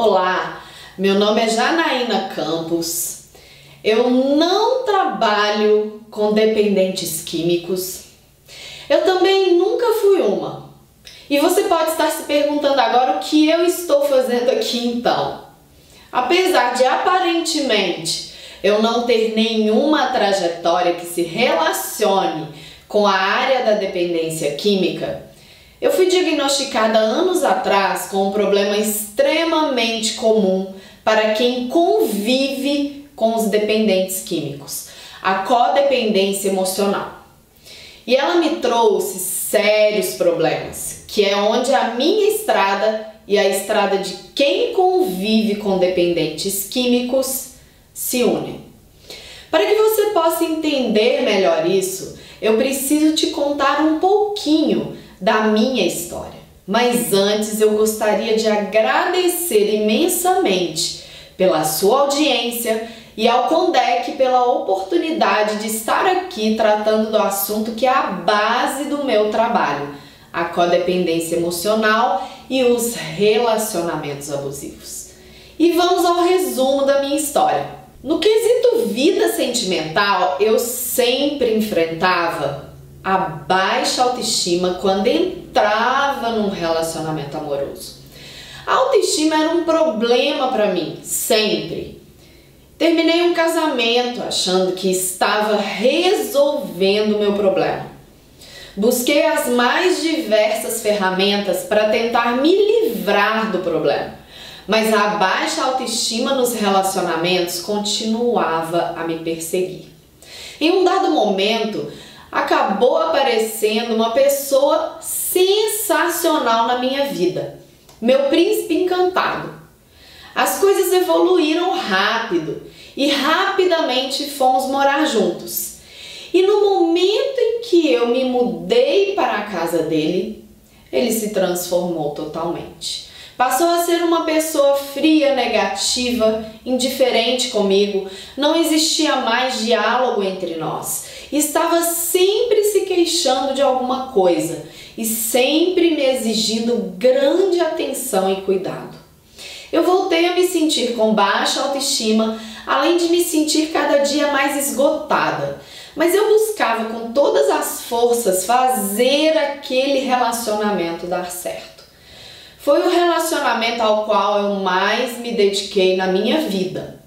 Olá, meu nome é Janaína Campos. Eu não trabalho com dependentes químicos. Eu também nunca fui uma. E você pode estar se perguntando agora o que eu estou fazendo aqui então. Apesar de aparentemente eu não ter nenhuma trajetória que se relacione com a área da dependência química, eu fui diagnosticada anos atrás com um problema extremamente comum para quem convive com os dependentes químicos, a codependência emocional. E ela me trouxe sérios problemas, que é onde a minha estrada e a estrada de quem convive com dependentes químicos se unem. Para que você possa entender melhor isso, eu preciso te contar um pouquinho da minha história. Mas antes eu gostaria de agradecer imensamente pela sua audiência e ao Condec pela oportunidade de estar aqui tratando do assunto que é a base do meu trabalho, a codependência emocional e os relacionamentos abusivos. E vamos ao resumo da minha história. No quesito vida sentimental, eu sempre enfrentava a baixa autoestima quando entrava num relacionamento amoroso. A autoestima era um problema para mim, sempre. Terminei um casamento achando que estava resolvendo o meu problema. Busquei as mais diversas ferramentas para tentar me livrar do problema, mas a baixa autoestima nos relacionamentos continuava a me perseguir. Em um dado momento, acabou aparecendo uma pessoa sensacional na minha vida, meu príncipe encantado. As coisas evoluíram rápido e rapidamente fomos morar juntos. E no momento em que eu me mudei para a casa dele, ele se transformou totalmente. Passou a ser uma pessoa fria, negativa, indiferente comigo, não existia mais diálogo entre nós. Estava sempre se queixando de alguma coisa e sempre me exigindo grande atenção e cuidado. Eu voltei a me sentir com baixa autoestima, além de me sentir cada dia mais esgotada. Mas eu buscava com todas as forças fazer aquele relacionamento dar certo. Foi o relacionamento ao qual eu mais me dediquei na minha vida.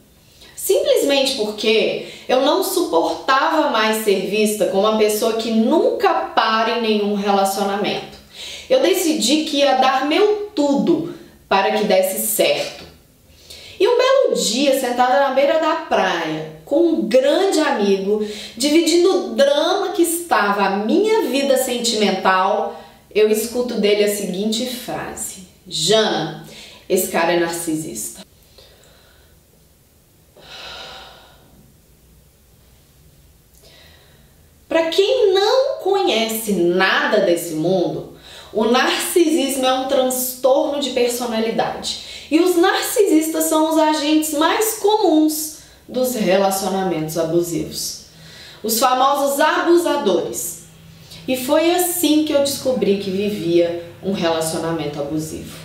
Simplesmente porque eu não suportava mais ser vista como uma pessoa que nunca para em nenhum relacionamento. Eu decidi que ia dar meu tudo para que desse certo. E um belo dia, sentada na beira da praia, com um grande amigo, dividindo o drama que estava a minha vida sentimental, eu escuto dele a seguinte frase: Jana, esse cara é narcisista. Para quem não conhece nada desse mundo, o narcisismo é um transtorno de personalidade. E os narcisistas são os agentes mais comuns dos relacionamentos abusivos. Os famosos abusadores. E foi assim que eu descobri que vivia um relacionamento abusivo.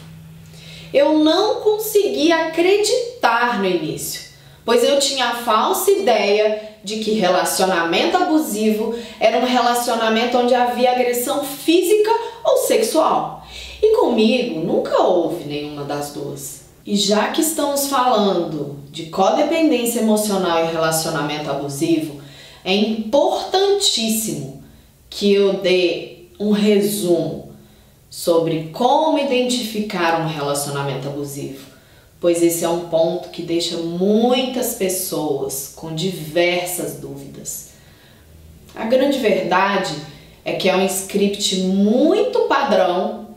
Eu não conseguia acreditar no início, pois eu tinha a falsa ideia de que relacionamento abusivo era um relacionamento onde havia agressão física ou sexual. E comigo nunca houve nenhuma das duas. E já que estamos falando de codependência emocional e relacionamento abusivo, é importantíssimo que eu dê um resumo sobre como identificar um relacionamento abusivo, pois esse é um ponto que deixa muitas pessoas com diversas dúvidas. A grande verdade é que é um script muito padrão,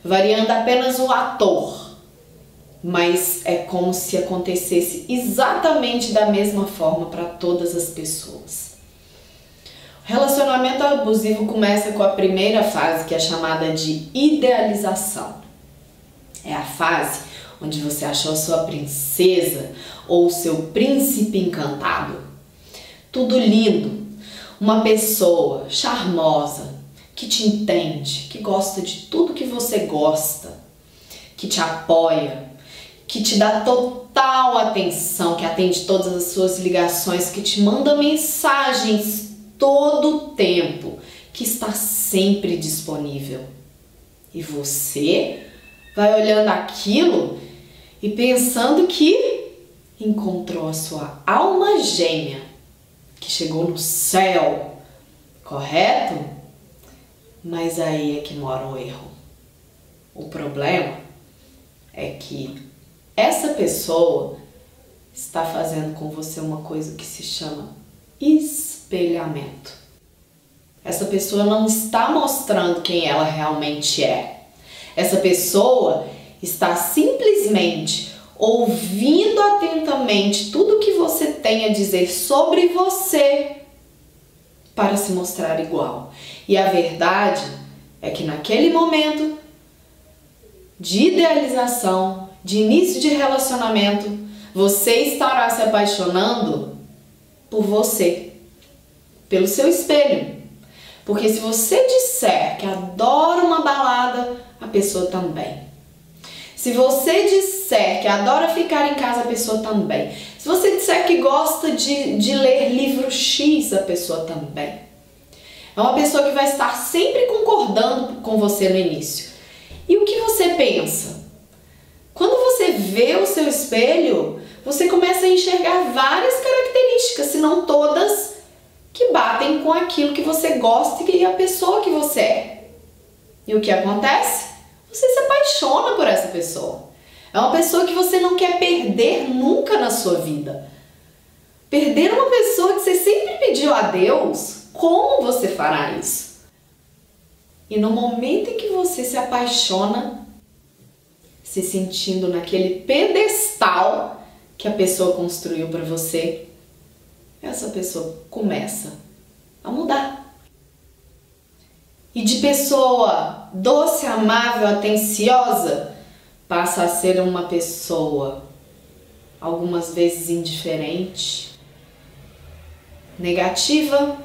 variando apenas o ator, mas é como se acontecesse exatamente da mesma forma para todas as pessoas. O relacionamento abusivo começa com a primeira fase, que é chamada de idealização. É a fase onde você achou a sua princesa ou o seu príncipe encantado. Tudo lindo, uma pessoa charmosa, que te entende, que gosta de tudo que você gosta, que te apoia, que te dá total atenção, que atende todas as suas ligações, que te manda mensagens todo o tempo, que está sempre disponível. E você vai olhando aquilo e pensando que encontrou a sua alma gêmea, que chegou no céu, correto? Mas aí é que mora o erro. O problema é que essa pessoa está fazendo com você uma coisa que se chama espelhamento. Essa pessoa não está mostrando quem ela realmente é. Essa pessoa está simplesmente ouvindo atentamente tudo que você tem a dizer sobre você para se mostrar igual. E a verdade é que naquele momento de idealização, de início de relacionamento, você estará se apaixonando por você, pelo seu espelho. Porque se você disser que adora uma balada, a pessoa também. Se você disser que adora ficar em casa, a pessoa também. Se você disser que gosta de ler livro X, a pessoa também. É uma pessoa que vai estar sempre concordando com você no início. E o que você pensa? Quando você vê o seu espelho, você começa a enxergar várias características, se não todas, que batem com aquilo que você gosta e a pessoa que você é. E o que acontece? Você se apaixona por essa pessoa. É uma pessoa que você não quer perder nunca na sua vida. Perder uma pessoa que você sempre pediu a Deus, como você fará isso? E no momento em que você se apaixona, se sentindo naquele pedestal que a pessoa construiu para você, essa pessoa começa a mudar. E de pessoa doce, amável, atenciosa, passa a ser uma pessoa algumas vezes indiferente, negativa,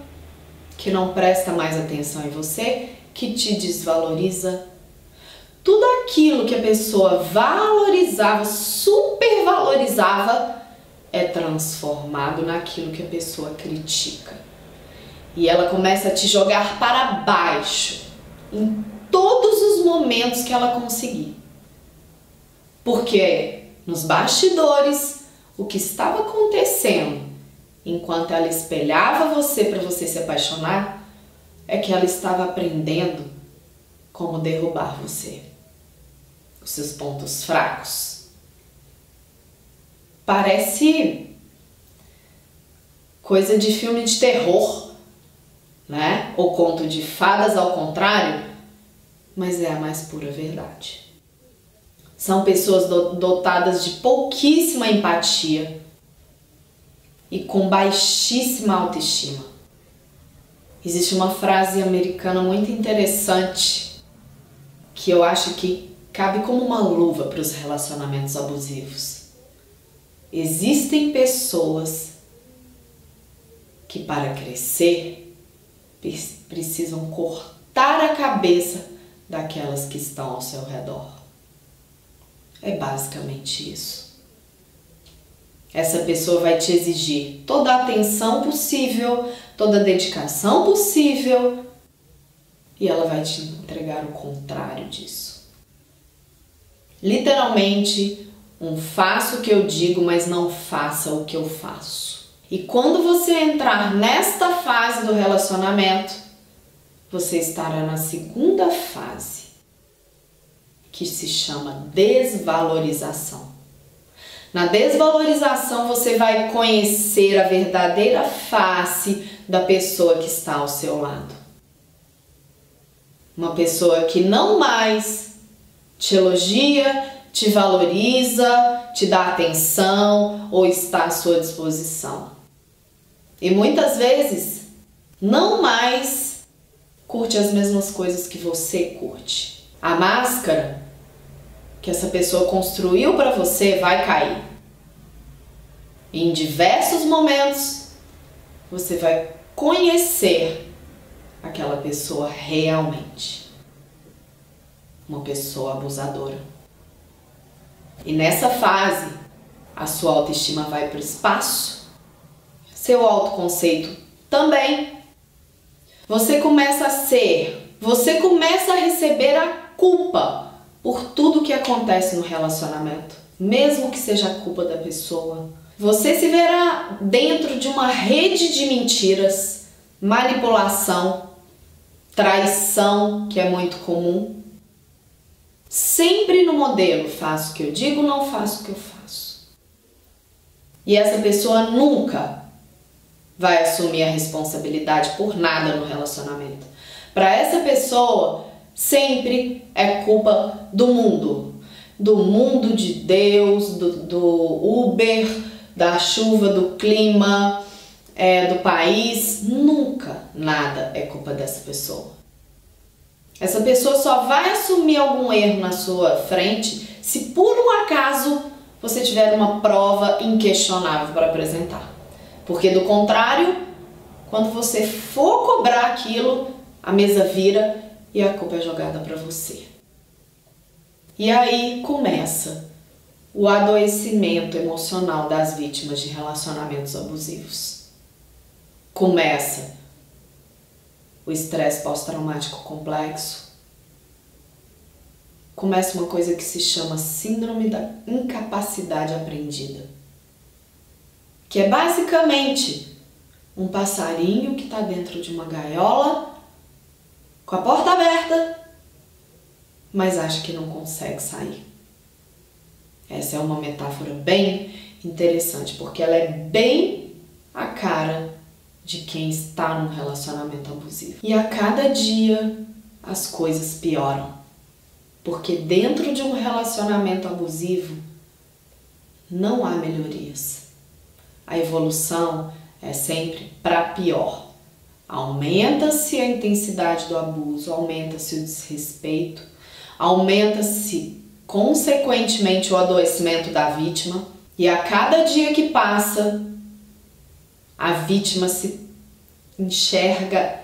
que não presta mais atenção em você, que te desvaloriza. Tudo aquilo que a pessoa valorizava, supervalorizava, é transformado naquilo que a pessoa critica. E ela começa a te jogar para baixo em todos os momentos que ela conseguir. Porque nos bastidores, o que estava acontecendo enquanto ela espelhava você para você se apaixonar, é que ela estava aprendendo como derrubar você, os seus pontos fracos. Parece coisa de filme de terror, né? Ou conto de fadas ao contrário, mas é a mais pura verdade. São pessoas dotadas de pouquíssima empatia e com baixíssima autoestima. Existe uma frase americana muito interessante que eu acho que cabe como uma luva para os relacionamentos abusivos. Existem pessoas que, para crescer, precisam cortar a cabeça daquelas que estão ao seu redor. É basicamente isso. Essa pessoa vai te exigir toda a atenção possível, toda a dedicação possível, e ela vai te entregar o contrário disso. Literalmente, faça o que eu digo, mas não faça o que eu faço. E quando você entrar nesta fase do relacionamento, você estará na segunda fase, que se chama desvalorização. Na desvalorização, você vai conhecer a verdadeira face da pessoa que está ao seu lado. Uma pessoa que não mais te elogia, te valoriza, te dá atenção ou está à sua disposição. E muitas vezes não mais curte as mesmas coisas que você curte. A máscara que essa pessoa construiu para você vai cair. E em diversos momentos você vai conhecer aquela pessoa realmente. Uma pessoa abusadora. E nessa fase, a sua autoestima vai para o espaço, seu autoconceito também. Você começa a receber a culpa por tudo que acontece no relacionamento, mesmo que seja a culpa da pessoa. Você se verá dentro de uma rede de mentiras, manipulação, traição, que é muito comum. Sempre no modelo, faço o que eu digo, não faço o que eu faço. E essa pessoa nunca vai assumir a responsabilidade por nada no relacionamento. Para essa pessoa, sempre é culpa do mundo de Deus, do Uber, da chuva, do clima, do país. Nunca nada é culpa dessa pessoa. Essa pessoa só vai assumir algum erro na sua frente se por um acaso você tiver uma prova inquestionável para apresentar. Porque do contrário, quando você for cobrar aquilo, a mesa vira e a culpa é jogada para você. E aí começa o adoecimento emocional das vítimas de relacionamentos abusivos. Começa o estresse pós-traumático complexo. Começa uma coisa que se chama síndrome da incapacidade aprendida, que é basicamente um passarinho que está dentro de uma gaiola com a porta aberta, mas acha que não consegue sair. Essa é uma metáfora bem interessante, porque ela é bem a cara de quem está num relacionamento abusivo. E a cada dia as coisas pioram, porque dentro de um relacionamento abusivo não há melhorias. A evolução é sempre para pior. Aumenta-se a intensidade do abuso, aumenta-se o desrespeito, aumenta-se consequentemente o adoecimento da vítima, e a cada dia que passa, a vítima se enxerga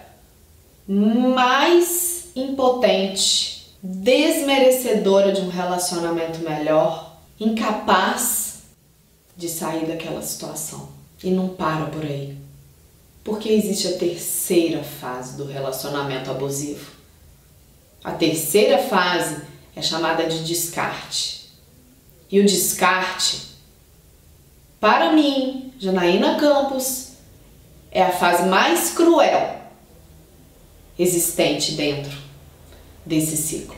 mais impotente, desmerecedora de um relacionamento melhor, incapaz de sair daquela situação. E não para por aí, porque existe a terceira fase do relacionamento abusivo. A terceira fase é chamada de descarte. E o descarte, para mim, Janaína Campos, é a fase mais cruel existente dentro desse ciclo.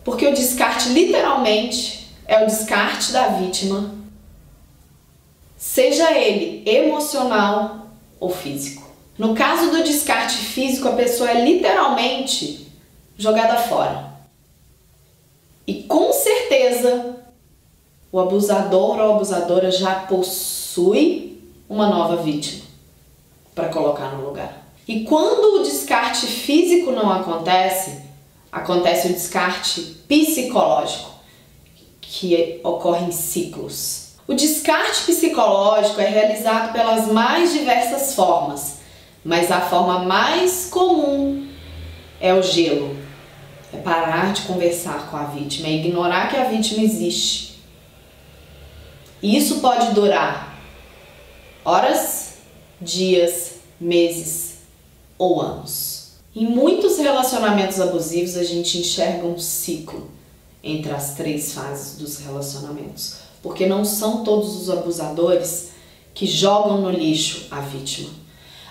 Porque o descarte, literalmente, é o descarte da vítima, seja ele emocional ou físico. No caso do descarte físico, a pessoa é literalmente jogada fora. E com certeza, o abusador ou a abusadora já possui uma nova vítima para colocar no lugar. E quando o descarte físico não acontece, acontece o descarte psicológico, que ocorre em ciclos. O descarte psicológico é realizado pelas mais diversas formas, mas a forma mais comum é o gelo. É parar de conversar com a vítima, é ignorar que a vítima existe. E isso pode durar horas, dias, meses ou anos. Em muitos relacionamentos abusivos, a gente enxerga um ciclo entre as três fases dos relacionamentos, porque não são todos os abusadores que jogam no lixo a vítima.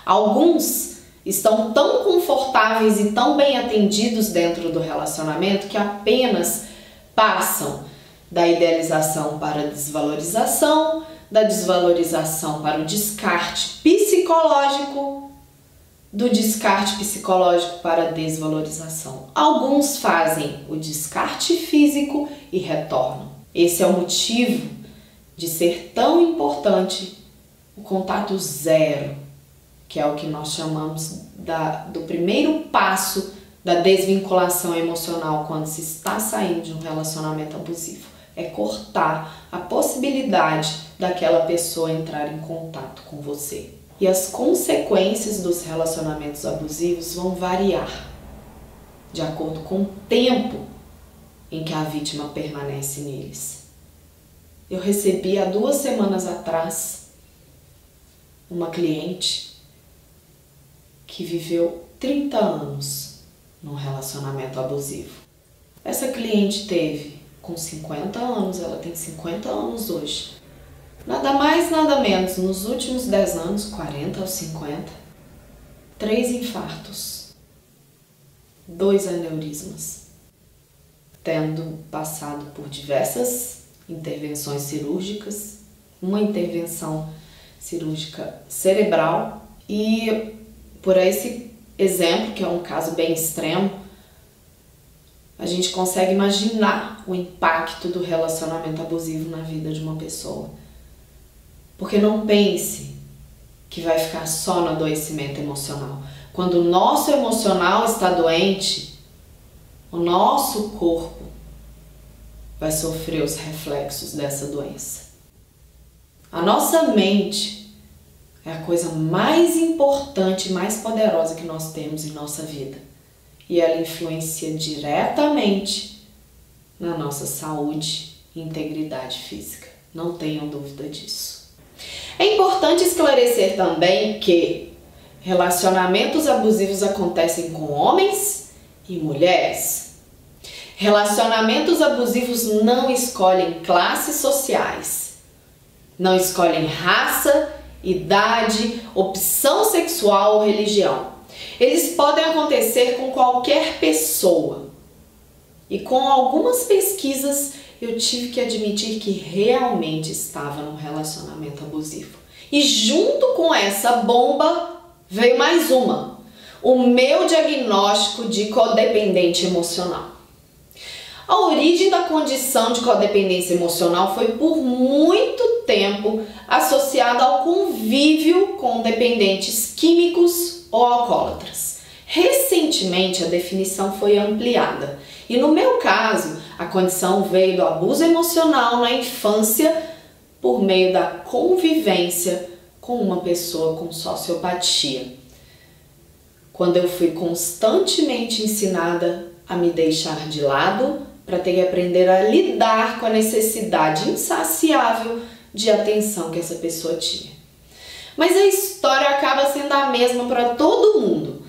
Alguns estão tão confortáveis e tão bem atendidos dentro do relacionamento que apenas passam da idealização para a desvalorização, da desvalorização para o descarte psicológico, do descarte psicológico para a desvalorização. Alguns fazem o descarte físico e retornam. Esse é o motivo de ser tão importante o contato zero, que é o que nós chamamos do primeiro passo da desvinculação emocional quando se está saindo de um relacionamento abusivo. É cortar a possibilidade daquela pessoa entrar em contato com você. E as consequências dos relacionamentos abusivos vão variar de acordo com o tempo em que a vítima permanece neles. Eu recebi há 2 semanas atrás uma cliente que viveu 30 anos num relacionamento abusivo. Essa cliente teve, com 50 anos, ela tem 50 anos hoje, nada mais, nada menos, nos últimos 10 anos, 40 aos 50, 3 infartos, 2 aneurismas, tendo passado por diversas intervenções cirúrgicas, uma intervenção cirúrgica cerebral e, por esse exemplo, que é um caso bem extremo, a gente consegue imaginar o impacto do relacionamento abusivo na vida de uma pessoa. Porque não pense que vai ficar só no adoecimento emocional. Quando o nosso emocional está doente, o nosso corpo vai sofrer os reflexos dessa doença. A nossa mente é a coisa mais importante e mais poderosa que nós temos em nossa vida. E ela influencia diretamente na nossa saúde e integridade física. Não tenham dúvida disso. É importante esclarecer também que relacionamentos abusivos acontecem com homens e mulheres. Relacionamentos abusivos não escolhem classes sociais, não escolhem raça, idade, opção sexual ou religião. Eles podem acontecer com qualquer pessoa. E com algumas pesquisas eu tive que admitir que realmente estava num relacionamento abusivo. E junto com essa bomba veio mais uma: o meu diagnóstico de codependente emocional. A origem da condição de codependência emocional foi por muito tempo associada ao convívio com dependentes químicos ou alcoólatras. Recentemente a definição foi ampliada e no meu caso a condição veio do abuso emocional na infância por meio da convivência com uma pessoa com sociopatia. Quando eu fui constantemente ensinada a me deixar de lado para ter que aprender a lidar com a necessidade insaciável de atenção que essa pessoa tinha. Mas a história acaba sendo a mesma para todo mundo.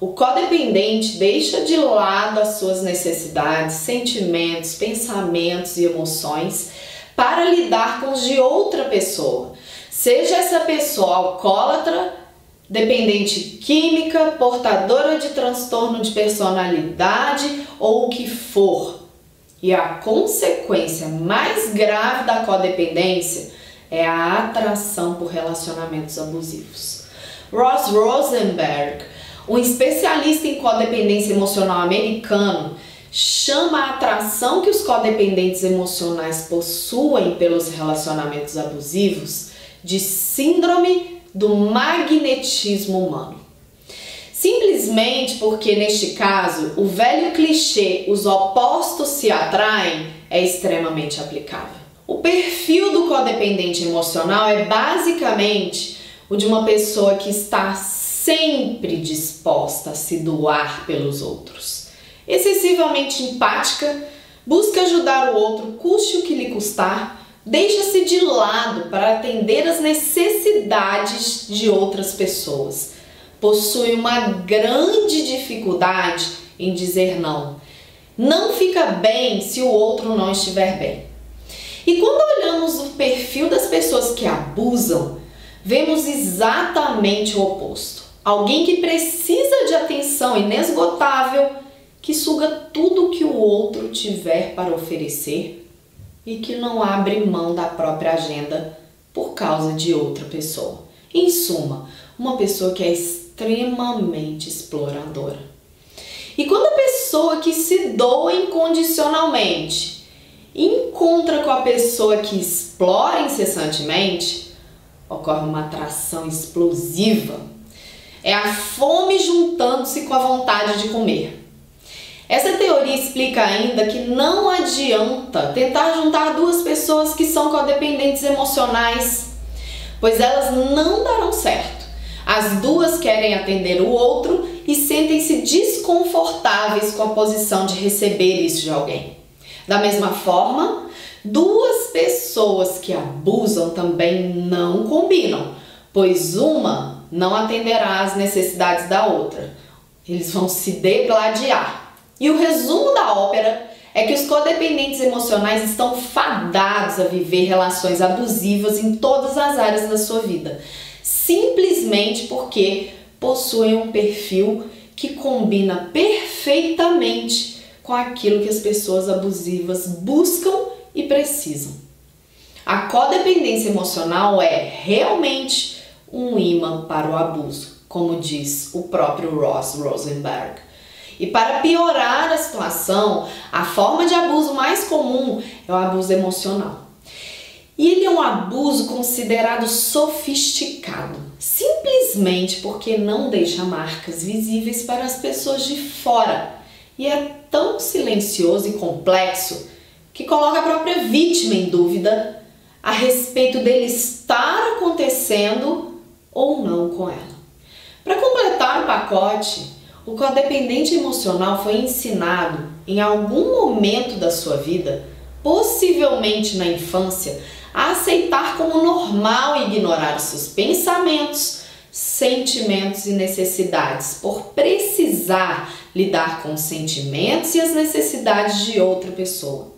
O codependente deixa de lado as suas necessidades, sentimentos, pensamentos e emoções para lidar com os de outra pessoa. Seja essa pessoa alcoólatra, dependente química, portadora de transtorno de personalidade ou o que for. E a consequência mais grave da codependência é a atração por relacionamentos abusivos. Ross Rosenberg, um especialista em codependência emocional americano, chama a atração que os codependentes emocionais possuem pelos relacionamentos abusivos de síndrome do magnetismo humano. Simplesmente porque, neste caso, o velho clichê "os opostos se atraem" é extremamente aplicável. O perfil do codependente emocional é basicamente o de uma pessoa que está sempre disposta a se doar pelos outros. Excessivamente empática, busca ajudar o outro, custe o que lhe custar, deixa-se de lado para atender às necessidades de outras pessoas. Possui uma grande dificuldade em dizer não. Não fica bem se o outro não estiver bem. E quando olhamos o perfil das pessoas que abusam, vemos exatamente o oposto. Alguém que precisa de atenção inesgotável, que suga tudo que o outro tiver para oferecer e que não abre mão da própria agenda por causa de outra pessoa. Em suma, uma pessoa que é extremamente exploradora. E quando a pessoa que se doa incondicionalmente encontra com a pessoa que explora incessantemente, ocorre uma atração explosiva. É a fome juntando-se com a vontade de comer. Essa teoria explica ainda que não adianta tentar juntar duas pessoas que são codependentes emocionais, pois elas não darão certo. As duas querem atender o outro e sentem-se desconfortáveis com a posição de receber isso de alguém. Da mesma forma, duas pessoas que abusam também não combinam, pois uma não atenderá às necessidades da outra. Eles vão se degladiar. E o resumo da ópera é que os codependentes emocionais estão fadados a viver relações abusivas em todas as áreas da sua vida, simplesmente porque possuem um perfil que combina perfeitamente com aquilo que as pessoas abusivas buscam e precisam. A codependência emocional é realmente um imã para o abuso, como diz o próprio Ross Rosenberg. E para piorar a situação, a forma de abuso mais comum é o abuso emocional. E ele é um abuso considerado sofisticado, simplesmente porque não deixa marcas visíveis para as pessoas de fora. E é tão silencioso e complexo que coloca a própria vítima em dúvida a respeito dele estar acontecendo ou não com ela. Para completar o pacote, o codependente emocional foi ensinado em algum momento da sua vida, possivelmente na infância, a aceitar como normal ignorar os seus pensamentos, sentimentos e necessidades, por precisar lidar com os sentimentos e as necessidades de outra pessoa.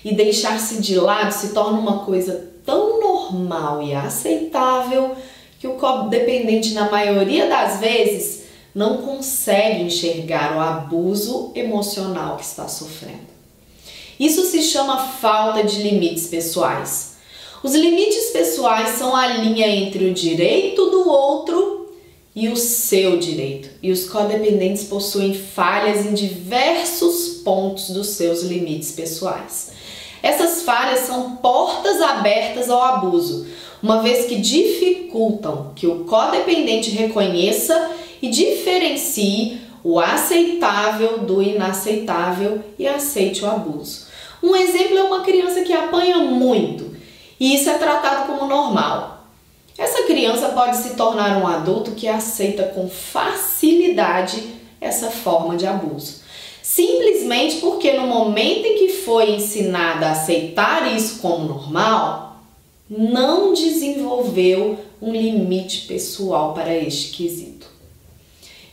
E deixar-se de lado se torna uma coisa tão normal e aceitável que o codependente, na maioria das vezes, não consegue enxergar o abuso emocional que está sofrendo. Isso se chama falta de limites pessoais. Os limites pessoais são a linha entre o direito do outro e o seu direito. E os codependentes possuem falhas em diversos pontos dos seus limites pessoais. Essas falhas são portas abertas ao abuso, uma vez que dificultam que o codependente reconheça e diferencie o aceitável do inaceitável e aceite o abuso. Um exemplo é uma criança que apanha muito e isso é tratado como normal. Essa criança pode se tornar um adulto que aceita com facilidade essa forma de abuso, simplesmente porque no momento em que foi ensinada a aceitar isso como normal, não desenvolveu um limite pessoal para este quesito.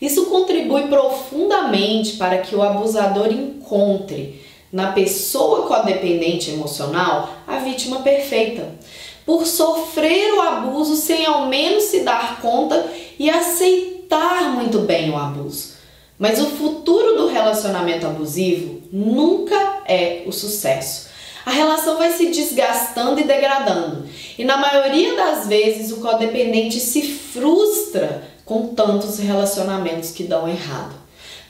Isso contribui profundamente para que o abusador encontre na pessoa codependente emocional a vítima perfeita, por sofrer o abuso sem ao menos se dar conta e aceitar muito bem o abuso. Mas o futuro do relacionamento abusivo nunca é o sucesso. A relação vai se desgastando e degradando, e na maioria das vezes o codependente se frustra com tantos relacionamentos que dão errado.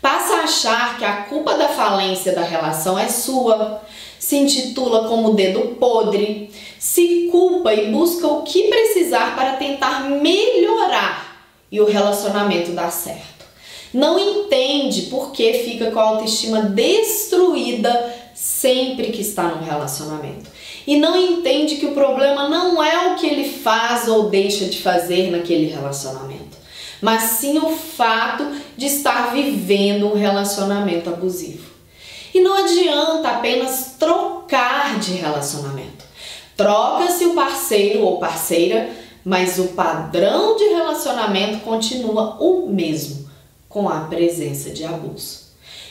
Passa a achar que a culpa da falência da relação é sua, se intitula como dedo podre, se culpa e busca o que precisar para tentar melhorar e o relacionamento dar certo. Não entende por que fica com a autoestima destruída sempre que está num relacionamento. E não entende que o problema não é o que ele faz ou deixa de fazer naquele relacionamento, mas sim o fato de estar vivendo um relacionamento abusivo. E não adianta apenas trocar de relacionamento. Troca-se o parceiro ou parceira, mas o padrão de relacionamento continua o mesmo, com a presença de abuso.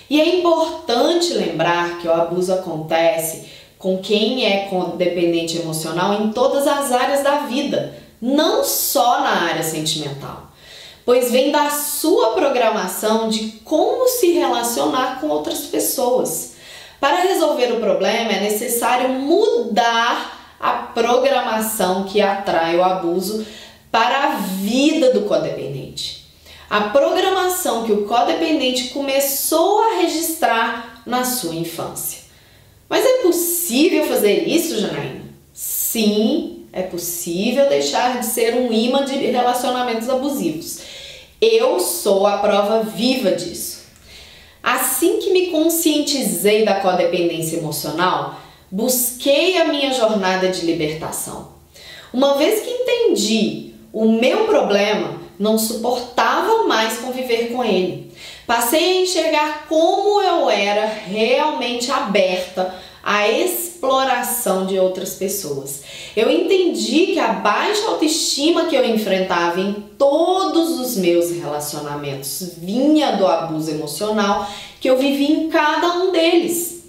E é importante lembrar que o abuso acontece com quem é codependente emocional em todas as áreas da vida, não só na área sentimental, pois vem da sua programação de como se relacionar com outras pessoas. Para resolver o problema é necessário mudar a programação que atrai o abuso para a vida do codependente. A programação que o codependente começou a registrar na sua infância. Mas é possível fazer isso, Janaína? Sim, é possível deixar de ser um imã de relacionamentos abusivos. Eu sou a prova viva disso. Assim que me conscientizei da codependência emocional, busquei a minha jornada de libertação. Uma vez que entendi o meu problema, não suportava mais conviver com ele. Passei a enxergar como eu era realmente aberta a exploração de outras pessoas. Eu entendi que a baixa autoestima que eu enfrentava em todos os meus relacionamentos vinha do abuso emocional que eu vivi em cada um deles.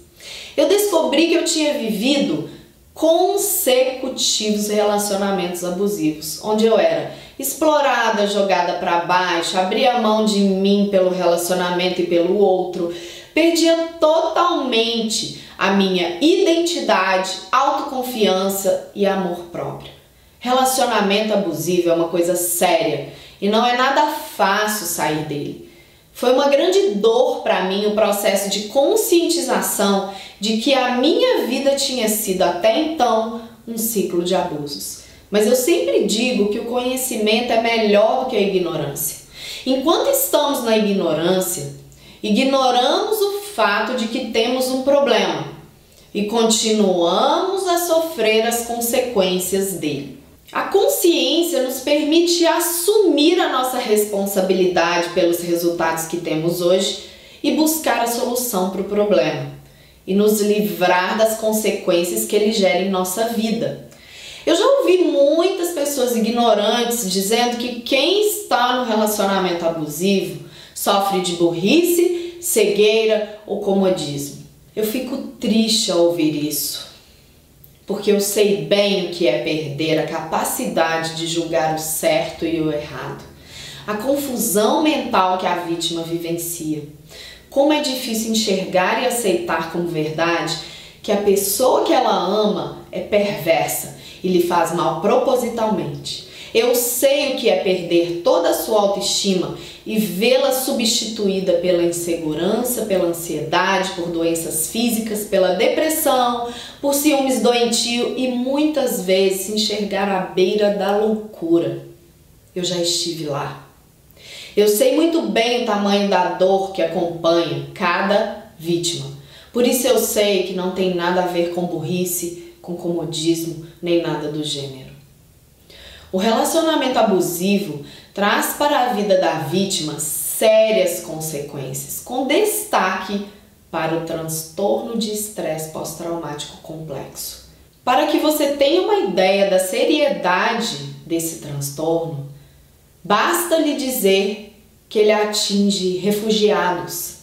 Eu descobri que eu tinha vivido consecutivos relacionamentos abusivos, onde eu era explorada, jogada para baixo, abria mão de mim pelo relacionamento e pelo outro, perdia totalmente a minha identidade, autoconfiança e amor próprio. Relacionamento abusivo é uma coisa séria e não é nada fácil sair dele. Foi uma grande dor para mim o processo de conscientização de que a minha vida tinha sido até então um ciclo de abusos. Mas eu sempre digo que o conhecimento é melhor do que a ignorância. Enquanto estamos na ignorância, ignoramos o fato de que temos um problema e continuamos a sofrer as consequências dele. A consciência nos permite assumir a nossa responsabilidade pelos resultados que temos hoje e buscar a solução para o problema e nos livrar das consequências que ele gera em nossa vida. Eu já ouvi muitas pessoas ignorantes dizendo que quem está no relacionamento abusivo sofre de burrice, cegueira ou comodismo. Eu fico triste ao ouvir isso, porque eu sei bem o que é perder a capacidade de julgar o certo e o errado, a confusão mental que a vítima vivencia. Como é difícil enxergar e aceitar como verdade que a pessoa que ela ama é perversa e lhe faz mal propositalmente. Eu sei o que é perder toda a sua autoestima e vê-la substituída pela insegurança, pela ansiedade, por doenças físicas, pela depressão, por ciúmes doentio e muitas vezes se enxergar à beira da loucura. Eu já estive lá. Eu sei muito bem o tamanho da dor que acompanha cada vítima. Por isso eu sei que não tem nada a ver com burrice, com comodismo, nem nada do gênero. O relacionamento abusivo traz para a vida da vítima sérias consequências, com destaque para o transtorno de estresse pós-traumático complexo. Para que você tenha uma ideia da seriedade desse transtorno, basta lhe dizer que ele atinge refugiados,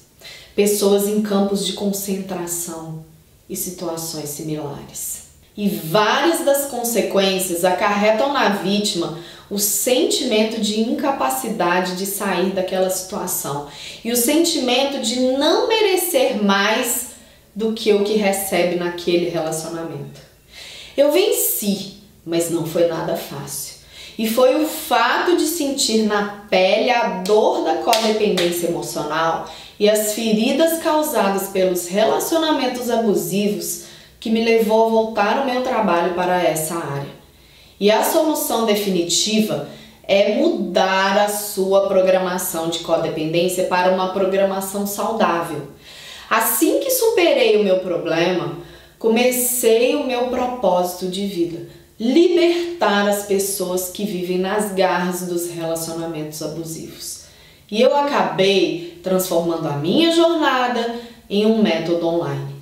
pessoas em campos de concentração e situações similares. E várias das consequências acarretam na vítima o sentimento de incapacidade de sair daquela situação e o sentimento de não merecer mais do que o que recebe naquele relacionamento. Eu venci, mas não foi nada fácil. E foi o fato de sentir na pele a dor da codependência emocional e as feridas causadas pelos relacionamentos abusivos que me levou a voltar o meu trabalho para essa área. E a solução definitiva é mudar a sua programação de codependência para uma programação saudável. Assim que superei o meu problema, comecei o meu propósito de vida: libertar as pessoas que vivem nas garras dos relacionamentos abusivos. E eu acabei transformando a minha jornada em um método online.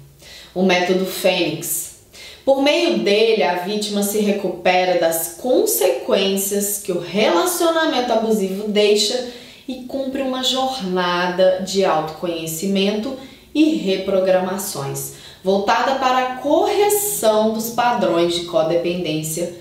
O método Fênix. Por meio dele, a vítima se recupera das consequências que o relacionamento abusivo deixa e cumpre uma jornada de autoconhecimento e reprogramações, voltada para a correção dos padrões de codependência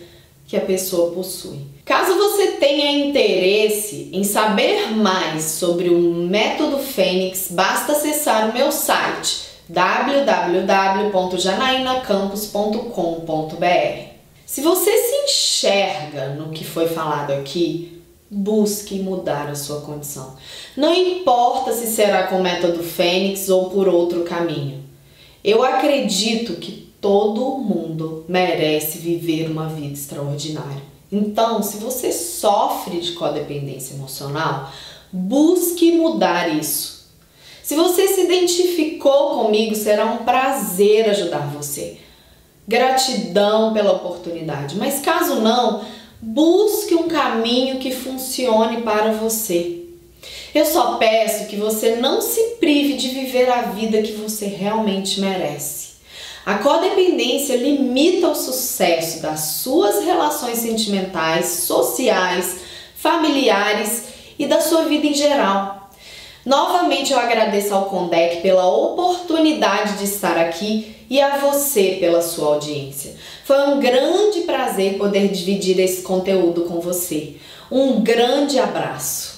que a pessoa possui. Caso você tenha interesse em saber mais sobre o método Fênix, basta acessar o meu site www.janainacampos.com.br. Se você se enxerga no que foi falado aqui, busque mudar a sua condição. Não importa se será com o método Fênix ou por outro caminho. Eu acredito que todo mundo merece viver uma vida extraordinária. Então, se você sofre de codependência emocional, busque mudar isso. Se você se identificou comigo, será um prazer ajudar você. Gratidão pela oportunidade, mas caso não, busque um caminho que funcione para você. Eu só peço que você não se prive de viver a vida que você realmente merece. A codependência limita o sucesso das suas relações sentimentais, sociais, familiares e da sua vida em geral. Novamente eu agradeço ao Condec pela oportunidade de estar aqui e a você pela sua audiência. Foi um grande prazer poder dividir esse conteúdo com você. Um grande abraço!